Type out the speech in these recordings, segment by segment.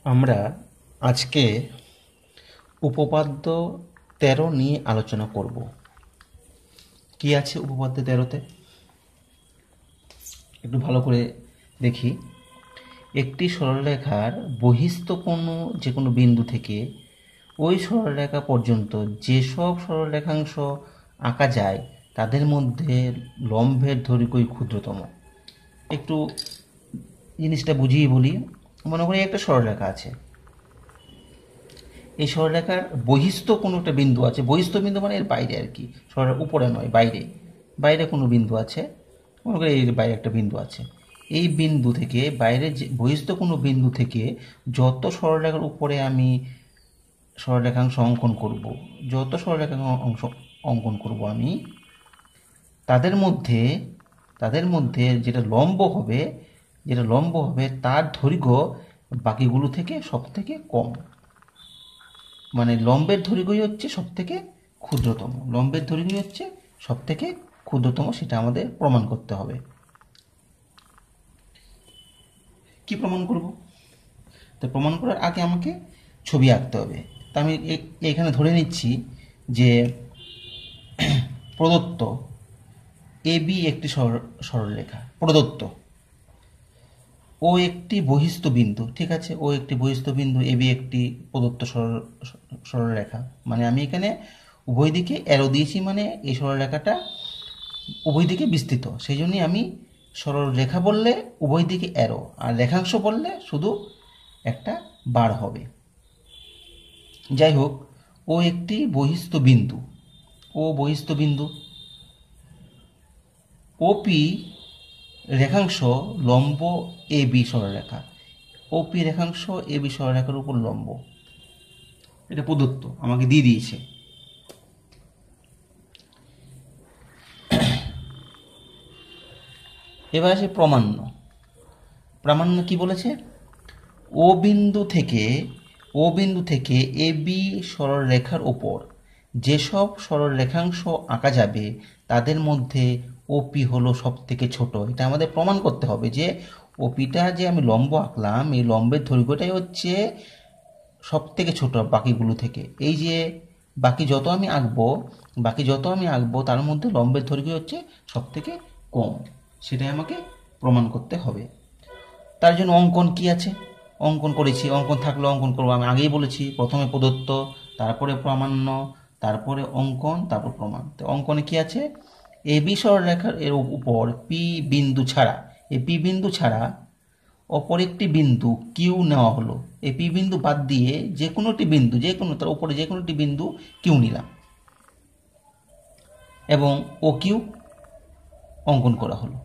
আমরা আজকে উপপাদ্য 13 নিয়ে আলোচনা করব। কি আছে উপপাদ্য 13তে একটু ভালো করে দেখি। একটি সরলরেখার বহিস্থ যে কোনো বিন্দু থেকে ওই সরলরেখা পর্যন্ত যেসব সরলরেখাংশ আঁকা যায় তাদের মধ্যে লম্বের দৈর্ঘ্যই ক্ষুদ্রতম। একটু জিনিসটা বুঝিয়ে বলি। মনে করি একটা সরলরেখা আছে, এই সরলরেখার বহিস্থ কোনো একটা বিন্দু আছে। বহিস্থ বিন্দু মানে এর বাইরে আর কি, সরলের উপরে নয়, বাইরে। বাইরে কোনো বিন্দু আছে, মনে করি এই বাইরে একটা বিন্দু আছে। এই বিন্দু থেকে বাইরে যে বহিস্থ কোনো বিন্দু থেকে যত সরলরেখার উপরে আমি সরলরেখাংশ অঙ্কন করব, যত অংশ অঙ্কন করব আমি, তাদের মধ্যে যেটা লম্ব হবে তার দৈর্ঘ্য বাকিগুলো থেকে সব থেকে কম। মানে লম্বের দৈর্ঘ্যই হচ্ছে সব থেকে ক্ষুদ্রতম, লম্বের দৈর্ঘ্যই হচ্ছে সব থেকে ক্ষুদ্রতম। সেটা আমাদের প্রমাণ করতে হবে। কি প্রমাণ করব? তো প্রমাণ করার আগে আমাকে ছবি আঁকতে হবে। তা আমি এখানে ধরে নিচ্ছি যে প্রদত্ত এবি একটি সরলরেখা প্রদত্ত, ও একটি বহিস্থ বিন্দু, ঠিক আছে, ও একটি বহিস্থ বিন্দু, এবি একটি প্রদত্ত সরলরেখা। মানে আমি এখানে উভয় দিকে অ্যারো দিয়েছি, মানে এই সরলরেখাটা উভয় দিকে বিস্তৃত, সেই জন্যই আমি সরলরেখা বললে উভয় দিকে অ্যারো, আর রেখাংশ বললে শুধু একটা বার হবে। যাই হোক, ও একটি বহিস্থ বিন্দু, ও বহিস্থ বিন্দু, ওপি রেখাংশ লম্ব এ বি সরলরেখা, ওপি রেখাংশ এ বি সরলরেখার উপর লম্ব। এটা প্রদত্ত, আমাকে দিয়ে দিয়েছে। এবার আসে প্রামাণ্য। প্রামাণ্য কি বলেছে? ও বিন্দু থেকে এ বি সরলরেখার ওপর যেসব সরলরেখাংশ আঁকা যাবে তাদের মধ্যে ওপি হলো সব থেকে ছোট। এটা আমাদের প্রমাণ করতে হবে যে ওপিটা যে আমি লম্ব আঁকলাম, এই লম্বের দৈর্ঘ্যটাই হচ্ছে সব থেকে ছোট বাকিগুলো থেকে। এই যে বাকি যত আমি আঁকবো তার মধ্যে লম্বের দৈর্ঘ্য হচ্ছে সব থেকে কম। সেটাই আমাকে প্রমাণ করতে হবে। তার জন্য অঙ্কন কি আছে, অঙ্কন করেছি। অঙ্কন থাকলে অঙ্কন করবো, আমি আগেই বলেছি, প্রথমে প্রদত্ত, তারপরে প্রামাণ্য, তারপরে অঙ্কন, তারপর প্রমাণ। তো অঙ্কনে কি আছে? এ বি সরলরেখার এর উপর পি বিন্দু ছাড়া, এই পি বিন্দু ছাড়া অপর একটি বিন্দু কিউ নেওয়া হলো। এই পি বিন্দু বাদ দিয়ে যে কোনো একটি বিন্দু, যে কোনো তার উপরে যে কোনো একটি বিন্দু কিউ নিলাম, এবং ও কিউ অঙ্কন করা হলো।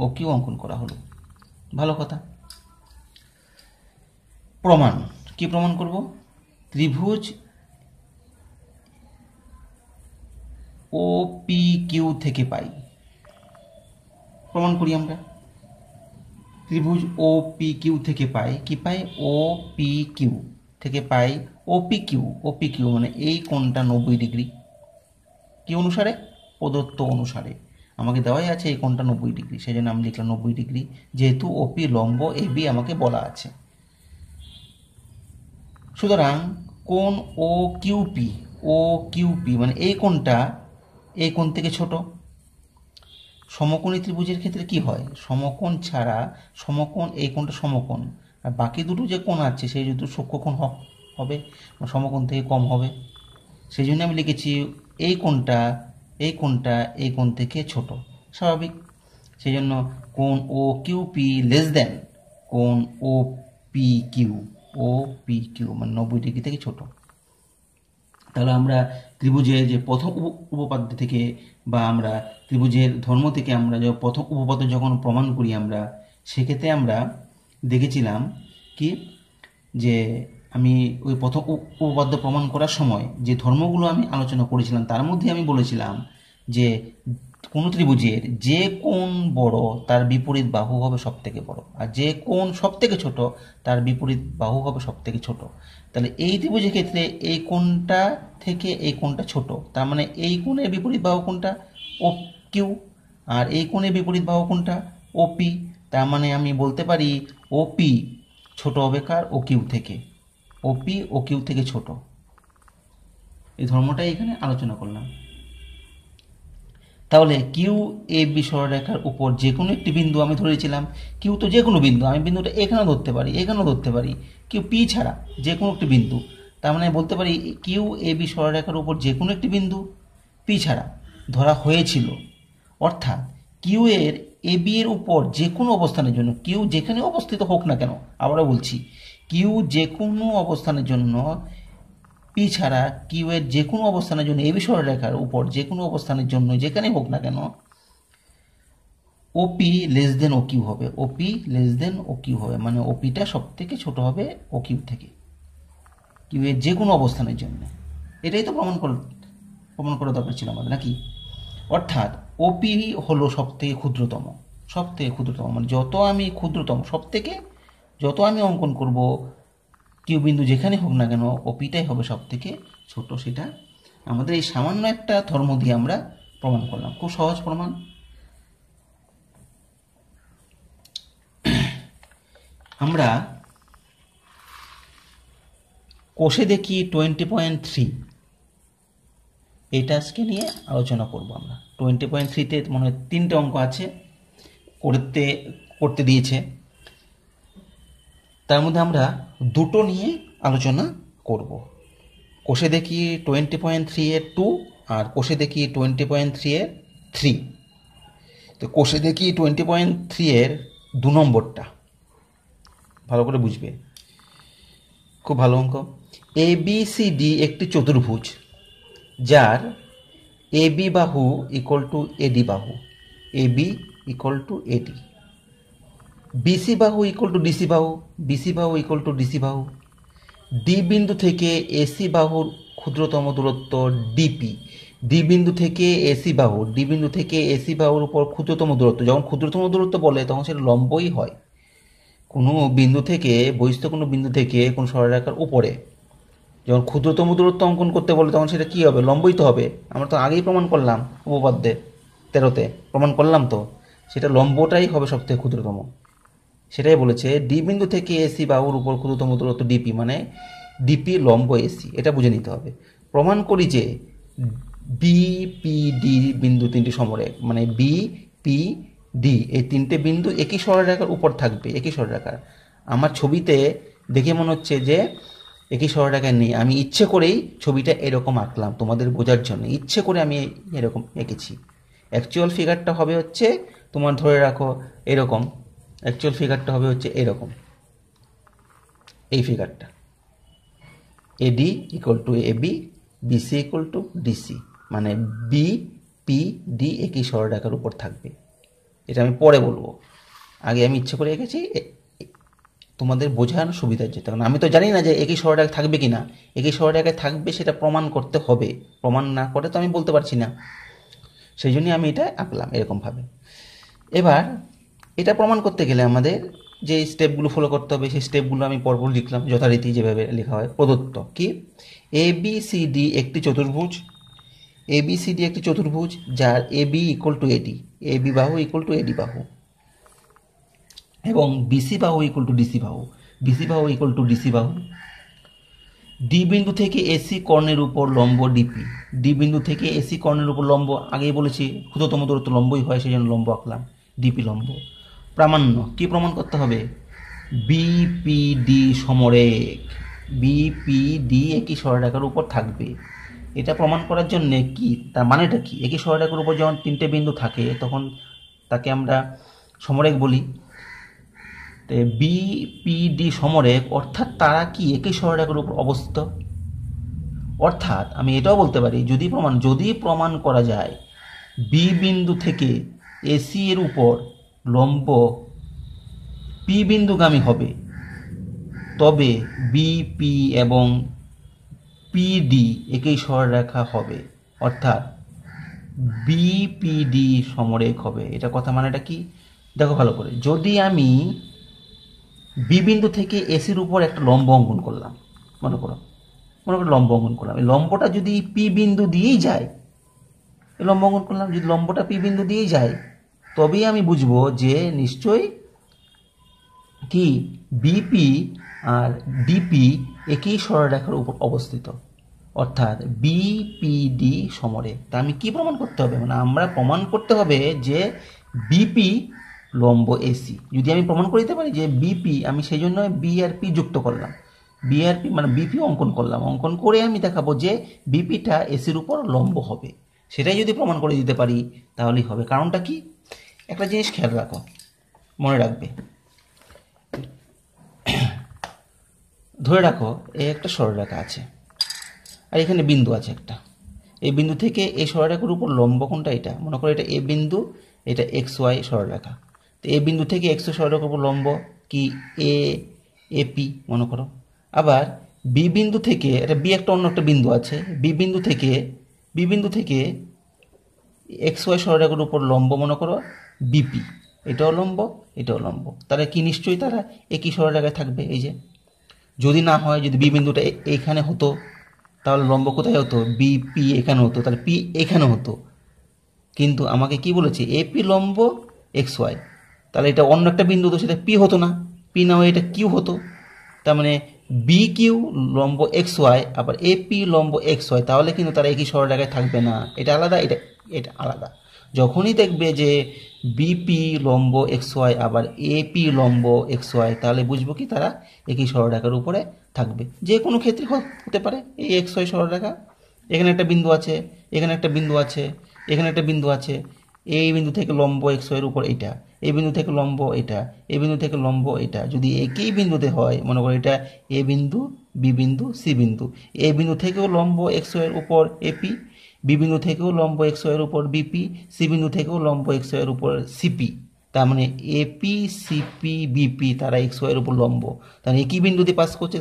ও কিউ অঙ্কন করা হলো। ভালো কথা। প্রমাণ কি প্রমাণ করব? ত্রিভুজ ও পি কিউ থেকে পাই। প্রমাণ করি আমরা। ত্রিভুজ ও পি কিউ থেকে পাই, কি পাই? ও পি কিউ থেকে পাই ও পি কিউ মানে এই কোণটা 90 ডিগ্রি। কি অনুসারে? প্রদত্ত অনুসারে। আমাকে দেওয়াই আছে এই কোণটা 90 ডিগ্রি, সেই জন্য আমি লিখলাম 90 ডিগ্রি, যেহেতু ওপি লম্ব এ বি আমাকে বলা আছে। সুতরাং কোণ ও কিউপি মানে এই কোণটা এই কোণ থেকে ছোট। সমকোণী ত্রিভুজের ক্ষেত্রে কি হয়? সমকোণ ছাড়া সমকোণ, এই কোণটা সমকোণ, আর বাকি দুটো যে কোণ আছে সেই দুটো সূক্ষ্মকোণ হবে, সমকোণ থেকে কম হবে। সেই জন্য আমি লিখেছি এই কোণটা এই কোণ থেকে ছোট, স্বাভাবিক। সেই জন্য কোণ ও কিউপি লেস দেন কোণ ও পি কিউ মানে 90 ডিগ্রি থেকে ছোট। তাহলে আমরা ত্রিভুজের যে প্রথম উপপাদ্য থেকে, বা আমরা ত্রিভুজের ধর্ম থেকে আমরা যে প্রথম উপপাদ্য যখন প্রমাণ করি আমরা, সেক্ষেত্রে আমরা দেখেছিলাম কি, যে আমি ওই প্রথম উপপাদ্য প্রমাণ করার সময় যে ধর্মগুলো আমি আলোচনা করেছিলাম তার মধ্যে আমি বলেছিলাম যে কোন ত্রিভুজের যে কোণ বড় তার বিপরীত বাহু হবে সব থেকে বড়, আর যে কোণ সব থেকে ছোট তার বিপরীত বাহু হবে সব থেকে ছোট। তাহলে এই ত্রিভুজের ক্ষেত্রে এই কোণটা থেকে এই কোণটা ছোট, তার মানে এই কোণের বিপরীত বাহু কোণটা ও কিউ, আর এই কোণের বিপরীত বাহু কোণটা ও পি। তার মানে আমি বলতে পারি ও পি ছোট হবে কার, ও কিউ থেকে। ওপি ও কিউ থেকে ছোট, এই ধর্মটাই এখানে আলোচনা করলাম। তাহলে কিউ এ বি সরলরেখার উপর যে কোনো একটি বিন্দু আমি ধরেছিলাম, কিউ তো যে কোনো বিন্দু, আমি বিন্দুটা এখানেও ধরতে পারি, এখানেও ধরতে পারি, কিউ পি ছাড়া যে কোনো একটি বিন্দু। তার মানে বলতে পারি কিউ এ বি সরলরেখার উপর যে কোনো একটি বিন্দু পি ছাড়া ধরা হয়েছিল। অর্থাৎ কিউ এর এ বি এর উপর যে কোনো অবস্থানের জন্য, কিউ যেখানে অবস্থিত হোক না কেন, আবারও বলছি, কিউ যে কোনো অবস্থানের জন্য পি ছাড়া কিউ এর যে কোনো অবস্থানের জন্য এবি সরলরেখার উপর যে কোনো অবস্থানের জন্য যেখানে হোক না কেন ওপি লেস দেন ও কিউ হবে, ওপি লেস দেন ও কিউ হবে, মানে ওপিটা সব থেকে ছোট হবে ও কিউ থেকে, কিউ এর যে কোনো অবস্থানের জন্য। এটাই তো প্রমাণ করা দরকার ছিল আমাদের, নাকি? অর্থাৎ ওপি হলো সব থেকে ক্ষুদ্রতম, সব থেকে ক্ষুদ্রতম, মানে যত আমি ক্ষুদ্রতম, সব থেকে যত আমি অঙ্কন করব কিউ বিন্দু যেখানে হোক না কেন ওপিটাই হবে সব থেকে ছোট। সেটা আমাদের এই সামান্য একটা ধর্ম দিয়ে আমরা প্রমাণ করলাম, খুব সহজ প্রমাণ। আমরা কোষে দেখি 20.3 এটা আজকে নিয়ে আলোচনা করব আমরা। 20.3-তে মনে হয় 3টে অঙ্ক আছে, করতে দিয়েছে, তার মধ্যে আমরা দুটো নিয়ে আলোচনা করব। কোষে দেখি 20.3 এর 2 আর কোষে দেখি 20.3 এর 3। তো কোষে দেখি 20.3 এর 2 নম্বরটা ভালো করে বুঝবে, খুব ভালো অঙ্ক। এ বি সি ডি একটি চতুর্ভুজ যার এ বি বাহু ইকুয়াল টু এডি বাহু, A B equal to AD, BC বাহু ইকুয়াল টু ডিসি বাহু, বিসি বাহু ইকুয়াল টু ডিসি বাহু, ডি বিন্দু থেকে এসি বাহুর ক্ষুদ্রতম দূরত্ব ডিপি, ডি বিন্দু থেকে এসি বাহু, ডি বিন্দু থেকে এসি বাহুর উপর ক্ষুদ্রতম দূরত্ব, যখন ক্ষুদ্রতম দূরত্ব বলে তখন সেটা লম্বই হয়। কোনো বিন্দু থেকে, বহিস্থ কোনো বিন্দু থেকে কোনো সরলরেখার উপরে যখন ক্ষুদ্রতম দূরত্ব অঙ্কন করতে বলে তখন সেটা কী হবে, লম্বই তো হবে। আমরা তো আগেই প্রমাণ করলাম উপপাদ্যে 13-তে প্রমাণ করলাম তো, সেটা লম্বটাই হবে সব থেকে ক্ষুদ্রতম। সেটাই বলেছে ডি বিন্দু থেকে এসি বাহুর উপর ক্ষুদ্রতম দূরত্ব ডিপি, মানে ডিপি লম্ব এসি, এটা বুঝে নিতে হবে। প্রমাণ করি যে বি পি ডি বিন্দু 3টি সমরেখ, মানে বি পি ডি এই 3টে বিন্দু একই সরলরেখার উপর থাকবে, একই সরলরেখার। আমার ছবিতে দেখে মনে হচ্ছে যে একই সরলরেখায় নেই, আমি ইচ্ছে করেই ছবিটা এরকম আঁকলাম তোমাদের বোঝার জন্য, ইচ্ছে করে আমি এরকম এঁকেছি। অ্যাকচুয়াল ফিগারটা হবে হচ্ছে তোমার ধরে রাখো এরকম, অ্যাকচুয়াল ফিগারটা হবে হচ্ছে এরকম, এই ফিগারটা AD equal to AB, BC equal to DC, মানে বি পি ডি একই সরলরেখার উপর থাকবে। এটা আমি পরে বলবো, আগে আমি ইচ্ছে করে এঁকেছি তোমাদের বোঝার সুবিধার জন্য, কারণ আমি তো জানি না যে একই সরলরেখা থাকবে কি না, একই সরলরেখায় থাকবে সেটা প্রমাণ করতে হবে, প্রমাণ না করে তো আমি বলতে পারছি না, সেই জন্যই আমি এটা আঁকলাম এরকমভাবে। এবার এটা প্রমাণ করতে গেলে আমাদের যে স্টেপগুলো ফলো করতে হবে সেই স্টেপগুলো আমি পরপর লিখলাম যথারীতি, যেভাবে লেখা হয়। প্রদত্ত কি, এ বি সি ডি একটি চতুর্ভুজ, এ বি সি ডি একটি চতুর্ভুজ যার A B equal to AD, A B বাহু ইকুয়াল টু এডি বাহু, এবং বিসি বাহু ইকুয়াল টু ডিসি বাহু, বিসি বাহু ইকুয়াল টু ডিসি বাহু, ডি বিন্দু থেকে এসি কর্ণের উপর লম্ব ডিপি, ডি বিন্দু থেকে এসি কর্ণের উপর লম্ব, আগেই বলেছি ক্ষুদ্রতম দূরত্ব লম্বই হয়, সেই জন্য লম্ব আঁকলাম, ডিপি লম্ব। প্রামাণ্য কি প্রমাণ করতে হবে, বিপিডি সমরেখ, বিপিডি একই সরলরেখার উপর থাকবে। এটা প্রমাণ করার জন্য কি, তার মানেটা কি, একই সরলরেখার উপর যখন 3টে বিন্দু থাকে তখন তাকে আমরা সমরেখ বলি। বিপিডি সমরেখ অর্থাৎ তারা কি একই সরলরেখার উপর অবস্থিত। অর্থাৎ আমি এটাও বলতে পারি যদি প্রমাণ করা যায় বি বিন্দু থেকে এসি এর উপর লম্ব পি বিন্দুগামী হবে, তবে বিপি এবং পিডি একই সরলরেখা হবে, অর্থাৎ বিপিডি সমরেখ হবে। এটা কথা মানেটা কি দেখো ভালো করে, যদি আমি বি বিন্দু থেকে এসির উপর একটা লম্ব অঙ্কন করলাম, মনে করো লম্ব অঙ্কন করলাম, এই লম্বটা যদি পি বিন্দু দিয়েই যায়, এই লম্ব অঙ্কন করলাম, যদি লম্বটা পি বিন্দু দিয়েই যায় তবেই আমি বুঝবো যে নিশ্চয়ই কি বিপি আর ডিপি একই সরলরেখার উপর অবস্থিত, অর্থাৎ বিপিডি সমরে। তা আমি কি প্রমাণ করতে হবে, মানে আমরা প্রমাণ করতে হবে যে বিপি লম্ব এসি। যদি আমি প্রমাণ করে দিতে পারি যে বিপি, আমি সেই জন্য বি আর পি যুক্ত করলাম, বি আর পি মানে বিপি অঙ্কন করলাম, অঙ্কন করে আমি দেখাবো যে বিপিটা এসির উপর লম্ব হবে। সেটাই যদি প্রমাণ করে দিতে পারি তাহলেই হবে। কারণটা কি, একটা জিনিস খেয়াল রাখো, মনে রাখবে, ধরে রাখো এই একটা সরলরেখা আছে আর এখানে বিন্দু আছে একটা। এই বিন্দু থেকে এই সরলরেখার উপর লম্ব কোনটা, এটা মনে করো এটা এ বিন্দু, এটা এক্স ওয়াই সরলরেখা। তো এই বিন্দু থেকে এক্স ওয়াই সরলরেখার উপর লম্ব কি এ এপি মনে করো। আবার বি বিন্দু থেকে, এটা বি একটা অন্য একটা বিন্দু আছে, বি বিন্দু থেকে এক্স ওয়াই সরলরেখার উপর লম্ব মনে করো বিপি, এটাও লম্ব এটাও লম্ব। তাহলে কি নিশ্চয়ই তারা একই সরলরেখায় থাকবে। এই যে যদি না হয়, যদি বি বিন্দুটা এইখানে হতো তাহলে লম্ব কোথায় হতো, বিপি এখানে হতো, তাহলে পি এখানে হতো। কিন্তু আমাকে কি বলেছে, এপি লম্ব এক্স ওয়াই, তাহলে এটা অন্য একটা বিন্দু হতো, সেটা পি হতো না, পি না হয়ে এটা কিউ হতো। তার মানে বি কিউ লম্ব এক্স ওয়াই আবার এপি লম্ব এক্স ওয়াই, তাহলে কিন্তু তারা একই সরলরেখায় থাকবে না, এটা আলাদা এটা এটা আলাদা। যখনই দেখবে যে বিপি লম্ব এক্স ওয়াই আবার এপি লম্ব এক্স ওয়াই, তাহলে বুঝবো কি তারা একই সরলরেখার উপরে থাকবে। যে কোনো ক্ষেত্রে হতে পারে। এই এক্স ওয়াই সরলরেখা, এখানে একটা বিন্দু আছে, এখানে একটা বিন্দু আছে, এখানে একটা বিন্দু আছে, এই বিন্দু থেকে লম্ব এক্স ওয়াই এর উপর এটা, এই বিন্দু থেকে লম্ব এটা, এই বিন্দু থেকে লম্ব এটা। যদি একই বিন্দুতে হয়, মনে করো এটা এ বিন্দু, বি বিন্দু, সি বিন্দু, এ বিন্দু থেকেও লম্ব এক্স ওয়াই এর উপর এপি, বি বিন্দু থেকেও লম্ব এক্স ওয়াই এর উপর বিপি, সি বিন্দু থেকেও লম্ব এক্স ওয়াই এর উপর সিপি। তার মানে এপি সিপি বিপি তারা এক্স ওয়াই এর উপর লম্ব, তার একই বিন্দুতে পাস করছে,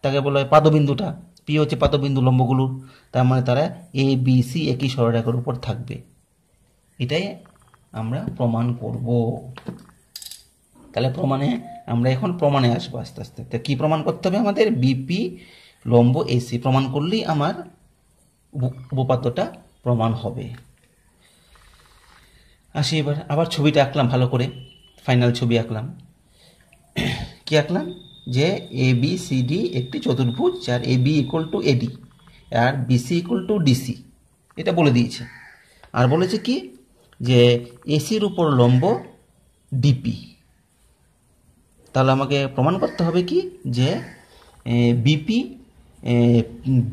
তাকে বলা হয় পাদবিন্দুটা, পি হচ্ছে পাদবিন্দু লম্বগুলোর। তার মানে তারা এ বি সি একই সরলরেখার উপর থাকবে। এটাই আমরা প্রমাণ করব। তাহলে আমরা এখন প্রমাণে আসবো আস্তে আস্তে। তো কি প্রমাণ করতে হবে আমাদের, বিপি লম্ব এসি প্রমাণ করলেই আমার উপপাদ্যটা প্রমাণ হবে। আসি এবার, আবার ছবিটা আঁকলাম ভালো করে, ফাইনাল ছবি আঁকলাম। কি আঁকলাম, যে এ বি সি ডি একটি চতুর্ভুজ, যার A B equal to AD আর বিসি ইকুয়াল টু ডিসি, এটা বলে দিয়েছে। আর বলেছে কি, যে এসির উপর লম্ব ডিপি। তাহলে আমাকে প্রমাণ করতে হবে কি, যে বিপি,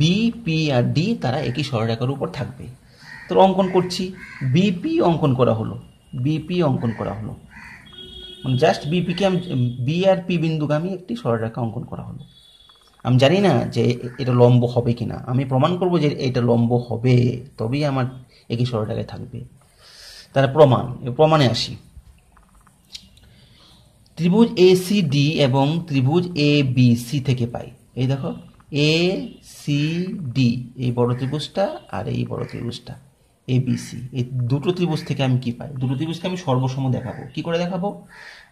বিপি আর ডি তারা একই সরলরেখার উপর থাকবে। তো অঙ্কন করছি, বিপি অঙ্কন করা হলো, বিপি অঙ্কন করা হলো, মানে জাস্ট বিপিকে আমি, বি আর পি বিন্দুগামী একটি সরলরেখা অঙ্কন করা হলো। আমি জানি না যে এটা লম্ব হবে কিনা, আমি প্রমাণ করব যে এটা লম্ব হবে, তবেই আমার একই সরলরেখায় থাকবে। তাহলে প্রমাণে আসি। ত্রিভুজ এ সি ডি এবং ত্রিভুজ এ বি সি থেকে পাই, এই দেখো এ সি ডি, এই বড় ত্রিভুজটা আর এই বড় ত্রিভুজটা এ বি সি, এই দুটো ত্রিভুজ থেকে আমি কি পাই, দুটো ত্রিভুজকে আমি সর্বসম দেখাবো। কি করে দেখাবো,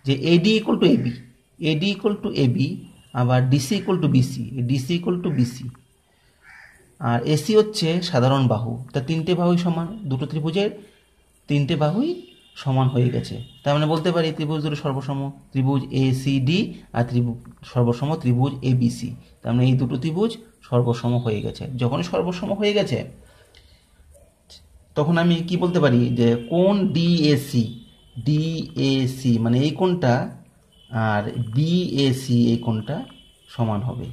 যে AD equal to AB, AD equal to AB, আবার DC equal to BC, DC equal to BC, আর এসি হচ্ছে সাধারণ বাহু। তা তিনটে বাহুই সমান, দুটো ত্রিভুজের তিনটে বাহুই সমান হয়ে গেছে। তার মানে বলতে পারি ত্রিভুজ দুটো সর্বসম, ত্রিভুজ এ সি ডি আর সর্বসম ত্রিভুজ এ বি সি। তার মানে এই দুটো ত্রিভুজ সর্বসম হয়ে গেছে। যখন সর্বসম হয়ে গেছে তখন আমি কি বলতে পারি, যে কোণ ডিএসি, ডিএসি মানে এই কোণটা আর বিএসি এই কোণটা সমান হবে,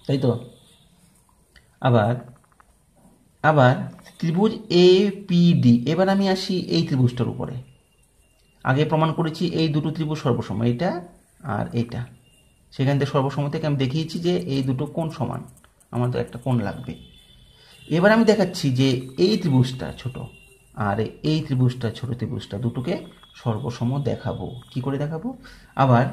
তাই তো। আবার ত্রিভুজ এ পি ডি, এবার আমি আসি এই ত্রিভুজটার উপরে। আগে প্রমাণ করেছি এই দুটো ত্রিভুজ সর্বসম, এইটা আর এইটা। সেখান থেকে সর্বসম থেকে আমি দেখিয়েছি যে এই দুটো কোণ সমান, আমার তো একটা কোণ লাগবে। এবার আমি দেখাচ্ছি যে এই ত্রিভুজটা ছোট আর এই ত্রিভুজটা ছোট, ত্রিভুজটা দুটোকে সর্বসম দেখাবো। কি করে দেখাবো, আবার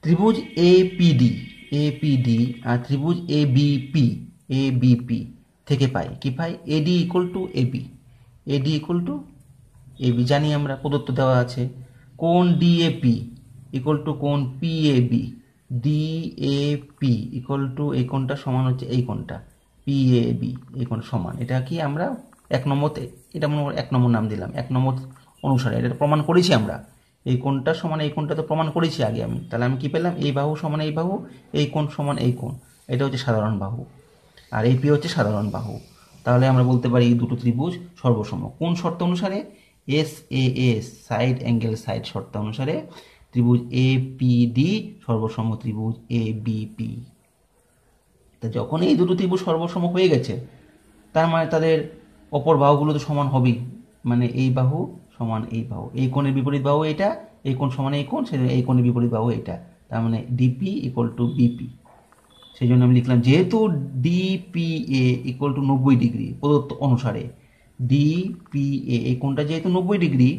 ত্রিভুজ এপিডি আর ত্রিভুজ এবিপি থেকে পাই, কি পাই, AD equal to AB, AD equal to AB জানি আমরা, প্রদত্ত দেওয়া আছে। কোণ ডিএপি ইকুয়াল টু কোণ পিএবি, ডিএপি ইকুয়াল টু এই কোণটা সমান হচ্ছে এই কোণটা পিএবি, এই কোণ সমান। এটা কি আমরা এক নম্বর, এটা মনে করি 1 নম্বর নাম দিলাম, 1 নম্বর অনুসারে এটা প্রমাণ করেছি আমরা। এই কোণটা সমান এই কোণটা তো প্রমাণ করেছি আগে আমি, তাহলে আমি কি পেলাম, এই বাহু সমান এই বাহু, এই কোণ সমান এই কোণ, এটা হচ্ছে সাধারণ বাহু, আর এই পি হচ্ছে সাধারণ বাহু। তাহলে আমরা বলতে পারি এই দুটো ত্রিভুজ সর্বসম। কোন শর্ত অনুসারে? S A S side angle side শর্ত অনুসারে ত্রিভুজ এ পি ডি সর্বসম ত্রিভুজ এ বি পি। তা যখন এই দুটো ত্রিভুজ সর্বসম হয়ে গেছে, তার মানে তাদের অপর বাহুগুলো তো সমান হবেই, মানে এই বাহু সমান এই বাহু, এই কোণের বিপরীত বাহু এটা, এই কোণ সমান এই কোণ, সেজন্য এই কোণের বিপরীত বাহু এটা, তার মানে ডিপি ইকুয়াল টু বিপি। সেই জন্য আমি লিখলাম যেহেতু ডিপিএ ইকুয়াল টু 90 ডিগ্রি প্রদত্ত অনুসারে, ডিপিএ এই কোণটা যেহেতু 90 degree,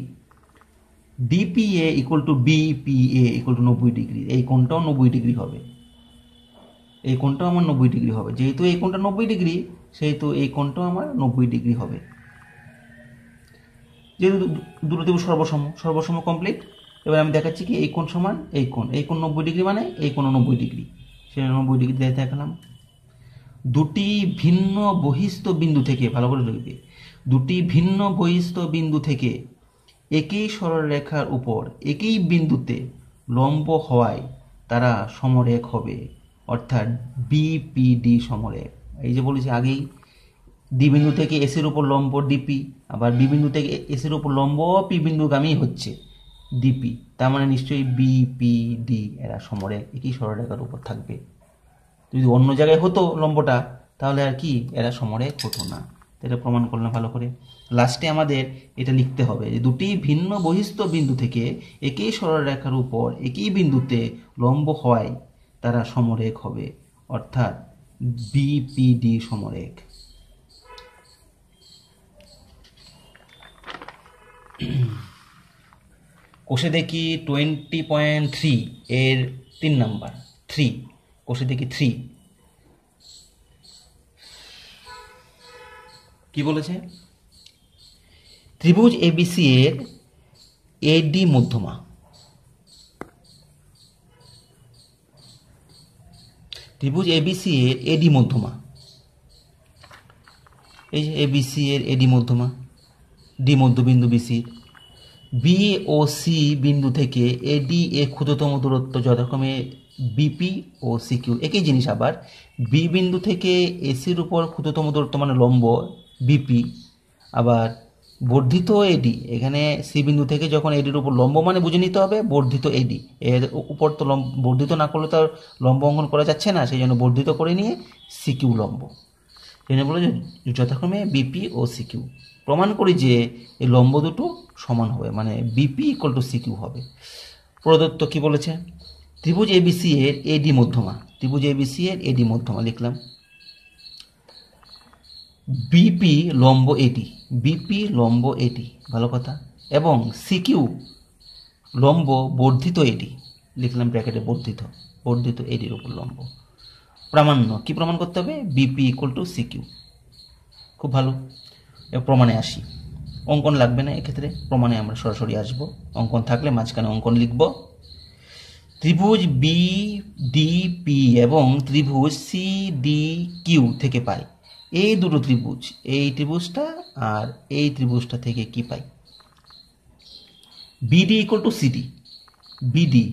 DPA equal to BPA equal to 90 degree, এই কোণটাও 90 ডিগ্রি হবে, এই কোণটাও আমার 90 ডিগ্রি হবে। যেহেতু এই কোণটা 90 ডিগ্রি, সেহেতু এই কোণটাও আমার 90 ডিগ্রি হবে। যেহেতু দুটো ত্রিভুজ সর্বসম, সর্বসম কমপ্লিট। এবার আমি দেখাচ্ছি কি এই কোণ সমান এই কোণ, এই কোণ 90 ডিগ্রি মানে এই কোণ 90 ডিগ্রি, সেটা 90 ডিগ্রি দিয়ে দেখালাম। দুটি ভিন্ন বহিস্থ বিন্দু থেকে, ভালো করে লিখবে, দুটি ভিন্ন বহিস্থ বিন্দু থেকে একই সরলরেখার উপর একই বিন্দুতে লম্ব হওয়ায় তারা সমরেখ হবে, অর্থাৎ বিপিডি সমরেখ। এই যে বলেছি আগেই, ডি বিন্দু থেকে এস এর উপর লম্ব ডিপি, আবার বি বিন্দু থেকে এস এর উপর লম্ব পি বিন্দুগামী হচ্ছে ডিপি, তার মানে নিশ্চয়ই বিপিডি এরা সমরেখ, একই সরলরেখার উপর থাকবে। যদি অন্য জায়গায় হতো লম্বটা, তাহলে আর কি এরা সমরেখ হতো না। এটা প্রমাণ করলাম ভালো করে। লাস্টে আমাদের এটা লিখতে হবে যে দুটি ভিন্ন বহিস্থ বিন্দু থেকে একই সরলরেখার উপর একই বিন্দুতে লম্ব হওয়ায় তারা সমরেখ হবে, অর্থাৎ বিপিডি সমরেখ। কোষে দেখি 20.3 এর 3 নাম্বার 3, কোষে দেখি 3 কি বলেছে? ত্রিভুজ এবিসি এর এডি মধ্যমা, ত্রিভুজ এবিসি এর এডি মধ্যমা, এই যে এবিসি এর এডি মধ্যমা, ডি মধ্যবিন্দু বিসি, বি ও সি বিন্দু থেকে এডি এ ক্ষুদ্রতম দূরত্ব যথাক্রমে বিপি ও সিকিউ। একই জিনিস আবার বি বিন্দু থেকে এসির উপর ক্ষুদ্রতম দূরত্ব মানে লম্ব বিপি, আবার বর্ধিত এডি, এখানে সি বিন্দু থেকে যখন এডির উপর লম্ব মানে বুঝে নিতে হবে বর্ধিত এডি, এর উপর তো বর্ধিত না করলে তো লম্ব অঙ্কন করা যাচ্ছে না, সেই জন্য বর্ধিত করে নিয়ে সিকিউ লম্ব, সেই জন্য বলে যথাক্রমে বিপি ও সিকিউ। প্রমাণ করি যে এই লম্ব দুটো সমান হবে, মানে বিপি ইকুয়াল টু সিকিউ হবে। প্রদত্ত কি বলেছে? ত্রিভুজ এবিসি এর এডি মধ্যমা, ত্রিভুজ এবিসি এর এডি মধ্যমা লিখলাম, বিপি লম্ব এডি, বিপি লম্ব এডি, ভালো কথা, এবং সিকিউ লম্ব বর্ধিত এডি, লিখলাম ব্র্যাকেটে বর্ধিত, বর্ধিত এডির উপর লম্ব। প্রামাণ্য কি প্রমাণ করতে হবে? BP equal to CQ. খুব ভালো, প্রমাণে আসি। অঙ্কন লাগবে না এক্ষেত্রে, প্রমাণে আমরা সরাসরি আসব। অঙ্কন থাকলে মাঝখানে অঙ্কন লিখব। ত্রিভুজ বি ডি পি এবং ত্রিভুজ সি ডি কিউ থেকে পাই এই দুটো ত্রিভুজ, এই ত্রিভুজটা আর এই ত্রিভুজটা থেকে কি পাই? BD equal to CD, BD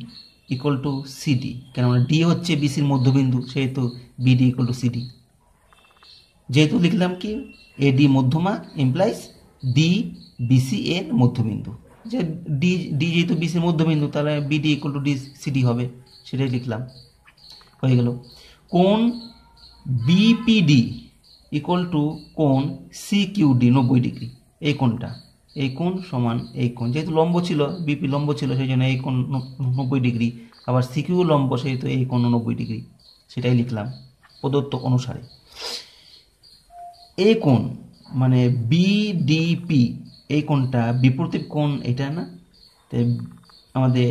equal to CD, কেননা ডি হচ্ছে বিসির মধ্যবিন্দু, সেহেতু বিডি ইকুয়াল টু সিডি। যেহেতু লিখলাম কি এডি মধ্যমা ইমপ্লাইজ ডি বিসি এর মধ্যবিন্দু, যে ডি ডি যেহেতু বিসির মধ্যবিন্দু, তাহলে BD equal two D CD হবে, সেটাই লিখলাম, হয়ে গেল। কোণ বিপিডি ইকুয়াল টু কোণ সিকিউডি 90 ডিগ্রি, এই কোণটা, এই কোণ সমান এই কোণ, যেহেতু লম্ব ছিল বিপি লম্ব ছিল সেই জন্য এই কোণ 90 ডিগ্রি, আবার সিকিউ লম্ব সেহেতু এই কোণ 90 ডিগ্রি, সেটাই লিখলাম প্রদত্ত অনুসারে। এই কোণ মানে বিডিপি, এই কোণটা বিপরীত কোণ এটা না, তাই আমাদের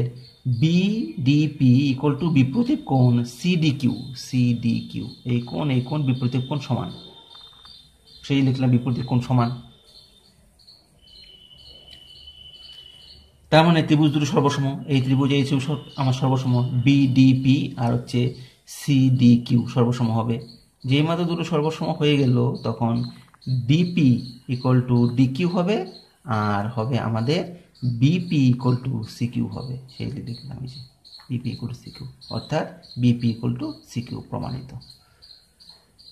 বিডিপি ইকুয়াল টু বিপরীত কোণ সিডিকিউ, সিডিকিউ, এই কোণ বিপরীত কোণ সমান, সেই লিখলাম বিপরীত কোণ সমান। তার মানে ত্রিভুজ দুটো সর্বসম, এই ত্রিভুজ এই আমার সর্বসম, বিডিপি আর হচ্ছে সিডিকিউ সর্বসম হবে। যেই মাত্র দুটো সর্বসম হয়ে গেল তখন ডিপি ইকুয়াল টু ডিকিউ হবে, আর হবে আমাদের বিপি ইকুয়াল টু সিকিউ হবে, সেই যে দেখলাম এই যে বিপি ইকুয়াল টু সিকিউ, অর্থাৎ বিপি ইকুয়াল টু সিকিউ প্রমাণিত।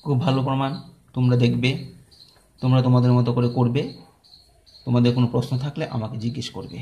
খুব ভালো প্রমাণ, তোমরা দেখবে, তোমরা তোমাদের মতো করে করবে। তোমাদের কোনো প্রশ্ন থাকলে আমাকে জিজ্ঞেস করবে।